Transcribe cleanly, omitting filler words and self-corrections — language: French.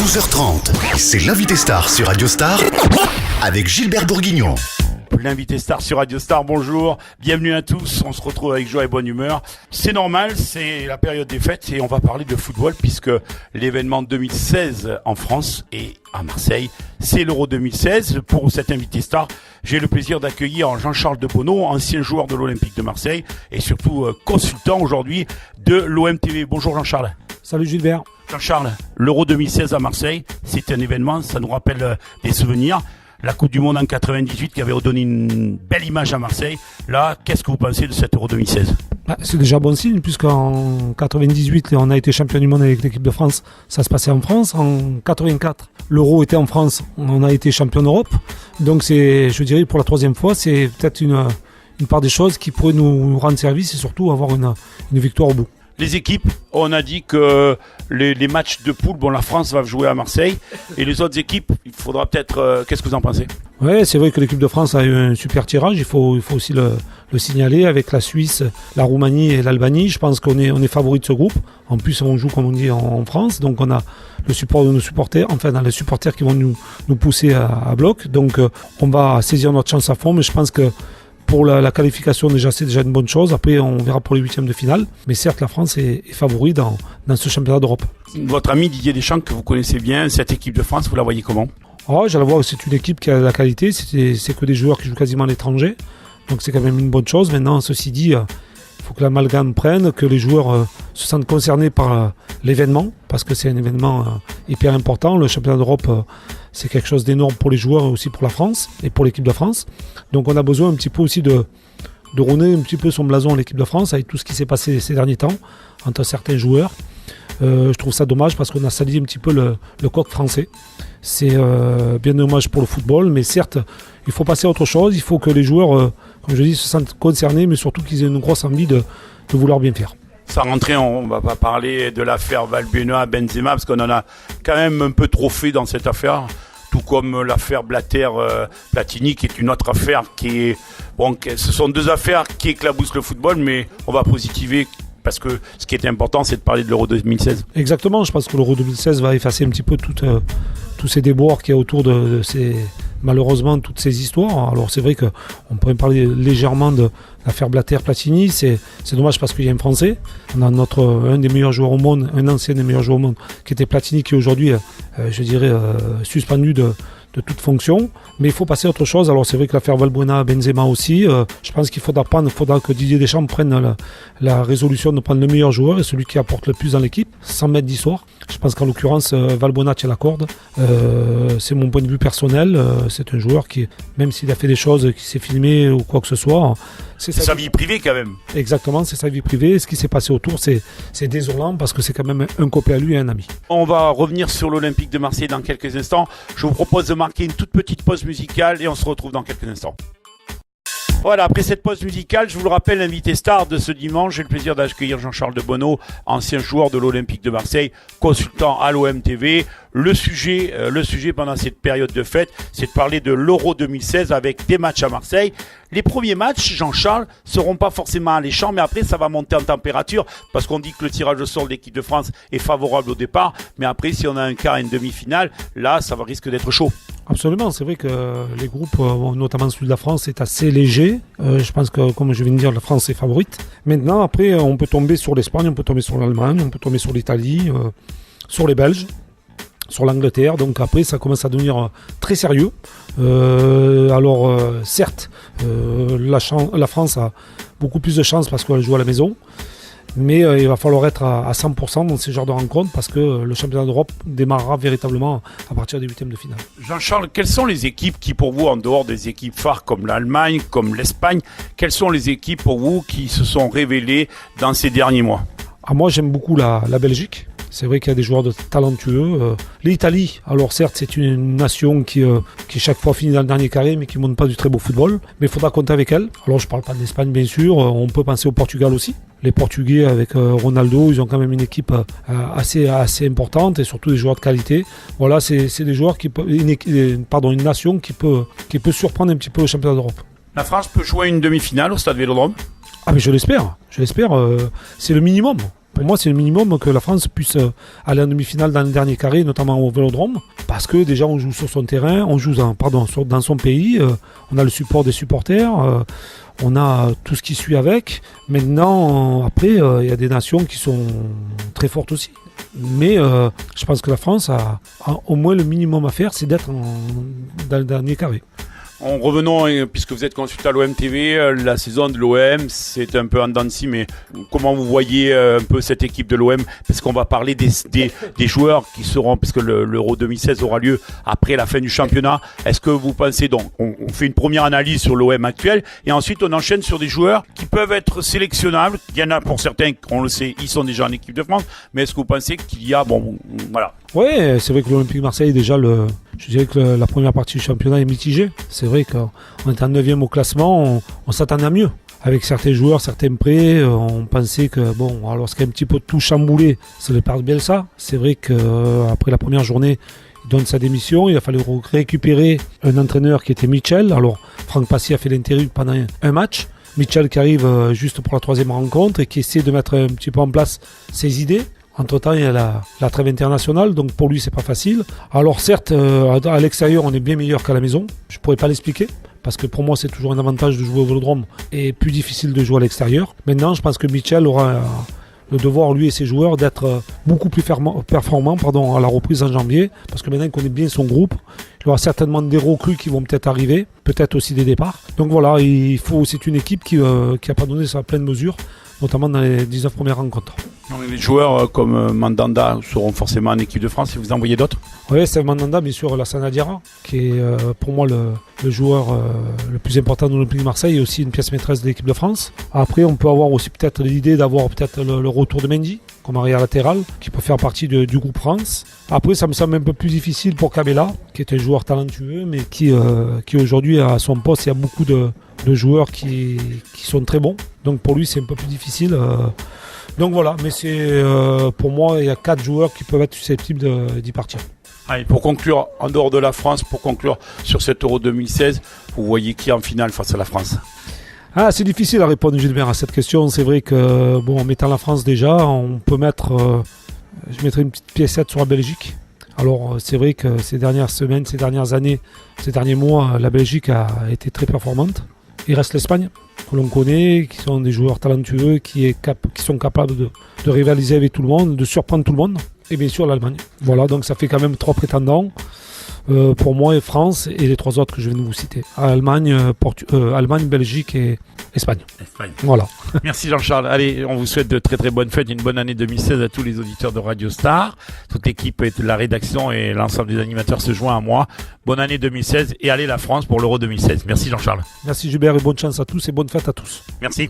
12h30, c'est l'invité star sur Radio Star avec Gilbert Bourguignon. L'invité star sur Radio Star, bonjour, bienvenue à tous, on se retrouve avec joie et bonne humeur. C'est normal, c'est la période des fêtes et on va parler de football puisque l'événement 2016 en France et à Marseille, c'est l'Euro 2016. Pour cet invité star, j'ai le plaisir d'accueillir Jean-Charles Debonneau, ancien joueur de l'Olympique de Marseille et surtout consultant aujourd'hui de l'OM TV. Bonjour Jean-Charles. Salut Gilbert. Jean-Charles, l'Euro 2016 à Marseille, c'est un événement, ça nous rappelle des souvenirs. La Coupe du Monde en 98 qui avait donné une belle image à Marseille. Là, qu'est-ce que vous pensez de cette Euro 2016 ? C'est déjà bon signe puisqu'en 98, on a été champion du monde avec l'équipe de France. Ça se passait en France. En 84, l'Euro était en France. On a été champion d'Europe. Donc je dirais, pour la troisième fois, c'est peut-être une part des choses qui pourraient nous rendre service et surtout avoir une victoire au bout. Les équipes, on a dit que les matchs de poule, la France va jouer à Marseille. Et les autres équipes, il faudra peut-être... qu'est-ce que vous en pensez ? Oui, c'est vrai que l'équipe de France a eu un super tirage. Il faut aussi le signaler avec la Suisse, la Roumanie et l'Albanie. Je pense qu'on est favori de ce groupe. En plus, on joue, comme on dit, en France. Donc, on a le support de nos supporters. Enfin, on a les supporters qui vont nous pousser à bloc. Donc, on va saisir notre chance à fond. Mais je pense que pour la qualification, c'est déjà une bonne chose. Après, on verra pour les huitièmes de finale. Mais certes, la France est favori dans ce championnat d'Europe. Votre ami Didier Deschamps, que vous connaissez bien, cette équipe de France, vous la voyez comment ? Je la vois, c'est une équipe qui a de la qualité. C'est que des joueurs qui jouent quasiment à l'étranger. Donc, c'est quand même une bonne chose. Maintenant, ceci dit, il faut que l'amalgame prenne, que les joueurs se sentent concernés par l'événement. Parce que c'est un événement hyper important. Le championnat d'Europe... c'est quelque chose d'énorme pour les joueurs et aussi pour la France et pour l'équipe de France. Donc on a besoin un petit peu aussi de ronner un petit peu son blason à l'équipe de France avec tout ce qui s'est passé ces derniers temps entre certains joueurs. Je trouve ça dommage parce qu'on a sali un petit peu le coq français. C'est bien dommage pour le football, mais certes, il faut passer à autre chose. Il faut que les joueurs, comme je dis, se sentent concernés, mais surtout qu'ils aient une grosse envie de vouloir bien faire. Sans rentrer, on va pas parler de l'affaire Valbuena-Benzema parce qu'on en a quand même un peu trop fait dans cette affaire, tout comme l'affaire Blatter-Platini qui est une autre affaire qui est... ce sont deux affaires qui éclaboussent le football, mais on va positiver parce que ce qui est important, c'est de parler de l'Euro 2016. Exactement, je pense que l'Euro 2016 va effacer un petit peu tous ces déboires qu'il y a autour de ces... Malheureusement, toutes ces histoires. Alors c'est vrai qu'on pourrait parler légèrement de l'affaire Blatter-Platini. C'est dommage parce qu'il y a un Français. On a un des meilleurs joueurs au monde, un ancien des meilleurs joueurs au monde, qui était Platini, qui est aujourd'hui, suspendu de toute fonction. Mais il faut passer à autre chose. Alors c'est vrai que l'affaire Valbuena-Benzema aussi, je pense qu'il faudra que Didier Deschamps prenne la résolution de prendre le meilleur joueur et celui qui apporte le plus dans l'équipe, sans mettre d'histoire. Je pense qu'en l'occurrence, Valbuena tient la corde. C'est mon point de vue personnel. C'est un joueur qui, même s'il a fait des choses, qui s'est filmé ou quoi que ce soit... C'est sa vie privée quand même. Exactement, c'est sa vie privée. Ce qui s'est passé autour, c'est désolant parce que c'est quand même un copain à lui et un ami. On va revenir sur l'Olympique de Marseille dans quelques instants. Je vous propose de marquer une toute petite pause musicale et on se retrouve dans quelques instants. Voilà, après cette pause musicale, je vous le rappelle, l'invité star de ce dimanche, j'ai le plaisir d'accueillir Jean-Charles Debonneau, ancien joueur de l'Olympique de Marseille, consultant à l'OM TV. Le sujet pendant cette période de fête, c'est de parler de l'Euro 2016 avec des matchs à Marseille. Les premiers matchs, Jean-Charles, seront pas forcément alléchants, mais après ça va monter en température parce qu'on dit que le tirage au sort de l'équipe de France est favorable au départ, mais après si on a un quart et une demi-finale, là ça va risque d'être chaud. Absolument, c'est vrai que les groupes, notamment celui de la France, est assez léger. Je pense que, comme je viens de dire, la France est favorite. Maintenant, après, on peut tomber sur l'Espagne, on peut tomber sur l'Allemagne, on peut tomber sur l'Italie, sur les Belges, sur l'Angleterre. Donc après, ça commence à devenir très sérieux. Certes, la France a beaucoup plus de chance parce qu'elle joue à la maison. Mais il va falloir être à 100% dans ces genres de rencontres parce que le championnat d'Europe démarrera véritablement à partir des huitièmes de finale. Jean-Charles, quelles sont les équipes qui pour vous, en dehors des équipes phares comme l'Allemagne, comme l'Espagne, quelles sont les équipes pour vous qui se sont révélées dans ces derniers mois ? Moi j'aime beaucoup la Belgique. C'est vrai qu'il y a des joueurs talentueux. L'Italie, alors certes, c'est une nation qui chaque fois finit dans le dernier carré, mais qui ne montre pas du très beau football. Mais il faudra compter avec elle. Alors je ne parle pas de l'Espagne, bien sûr. On peut penser au Portugal aussi. Les Portugais, avec Ronaldo, ils ont quand même une équipe assez importante et surtout des joueurs de qualité. Voilà, c'est des joueurs une nation qui peut surprendre un petit peu le championnat d'Europe. La France peut jouer une demi-finale au Stade Vélodrome ? Ah mais je l'espère. C'est le minimum. Pour moi, c'est le minimum que la France puisse aller en demi-finale dans le dernier carré, notamment au Vélodrome, parce que déjà on joue sur son terrain, on joue dans son pays, on a le support des supporters, on a tout ce qui suit avec. Maintenant, après, il y a des nations qui sont très fortes aussi. Mais je pense que la France a au moins le minimum à faire, c'est d'être dans le dernier carré. Revenons, puisque vous êtes consultant à l'OM TV, la saison de l'OM, c'est un peu en dents de scie, mais comment vous voyez un peu cette équipe de l'OM? Parce qu'on va parler des joueurs qui seront, parce que l'Euro 2016 aura lieu après la fin du championnat. Est-ce que vous pensez, donc, on fait une première analyse sur l'OM actuel, et ensuite on enchaîne sur des joueurs qui peuvent être sélectionnables. Il y en a pour certains, on le sait, ils sont déjà en équipe de France, mais est-ce que vous pensez qu'il y a, voilà. Oui, c'est vrai que l'Olympique de Marseille, déjà, je dirais que la première partie du championnat est mitigée. C'est vrai qu'on est en 9e au classement, on s'attendait à mieux. Avec certains joueurs, certains prêts, on pensait que, lorsqu'il y a un petit peu de tout chamboulé, c'est le père de Bielsa. C'est vrai qu'après la première journée, il donne sa démission. Il a fallu récupérer un entraîneur qui était Michel. Alors, Franck Passy a fait l'intérim pendant un match. Michel qui arrive juste pour la 3e rencontre et qui essaie de mettre un petit peu en place ses idées. Entre-temps, il y a la trêve internationale, donc pour lui, c'est pas facile. Alors certes, à l'extérieur, on est bien meilleur qu'à la maison. Je pourrais pas l'expliquer, parce que pour moi, c'est toujours un avantage de jouer au Vélodrome et plus difficile de jouer à l'extérieur. Maintenant, je pense que Michel aura le devoir, lui et ses joueurs, d'être beaucoup plus performants à la reprise en janvier, parce que maintenant, il connaît bien son groupe. Il y aura certainement des recrues qui vont peut-être arriver, peut-être aussi des départs. Donc voilà, c'est une équipe qui a pas donné sa pleine mesure, notamment dans les 19 premières rencontres. Les joueurs comme Mandanda seront forcément en équipe de France, et vous en voyez d'autres? Oui, c'est Mandanda, bien sûr, Lassana Diarra, qui est pour moi le joueur le plus important de l'Olympique de Marseille et aussi une pièce maîtresse de l'équipe de France. Après, on peut avoir aussi peut-être l'idée d'avoir peut-être le retour de Mendy comme arrière latéral, qui peut faire partie du groupe France. Après, ça me semble un peu plus difficile pour Cabella, qui est un joueur talentueux, mais qui aujourd'hui, à son poste, il y a beaucoup de joueurs qui sont très bons. Donc pour lui, c'est un peu plus difficile. Donc voilà, mais pour moi, il y a 4 joueurs qui peuvent être susceptibles d'y partir. Allez, pour conclure, en dehors de la France, pour conclure sur cet Euro 2016, vous voyez qui en finale face à la France? C'est difficile à répondre, Gilbert, à cette question. C'est vrai que, en mettant la France déjà, on peut mettre... je mettrai une petite piécette sur la Belgique. Alors, c'est vrai que ces dernières semaines, ces dernières années, ces derniers mois, la Belgique a été très performante. Il reste l'Espagne, que l'on connaît, qui sont des joueurs talentueux, qui sont capables de rivaliser avec tout le monde, de surprendre tout le monde. Et bien sûr l'Allemagne. Voilà, donc ça fait quand même 3 prétendants. Pour moi, France et les 3 autres que je viens de vous citer. Allemagne, Belgique et Espagne. Voilà. Merci Jean-Charles. Allez, on vous souhaite de très très bonnes fêtes, une bonne année 2016 à tous les auditeurs de Radio Star. Toute l'équipe de la rédaction et l'ensemble des animateurs se joint à moi. Bonne année 2016 et allez la France pour l'Euro 2016. Merci Jean-Charles. Merci Gilbert et bonne chance à tous et bonne fête à tous. Merci.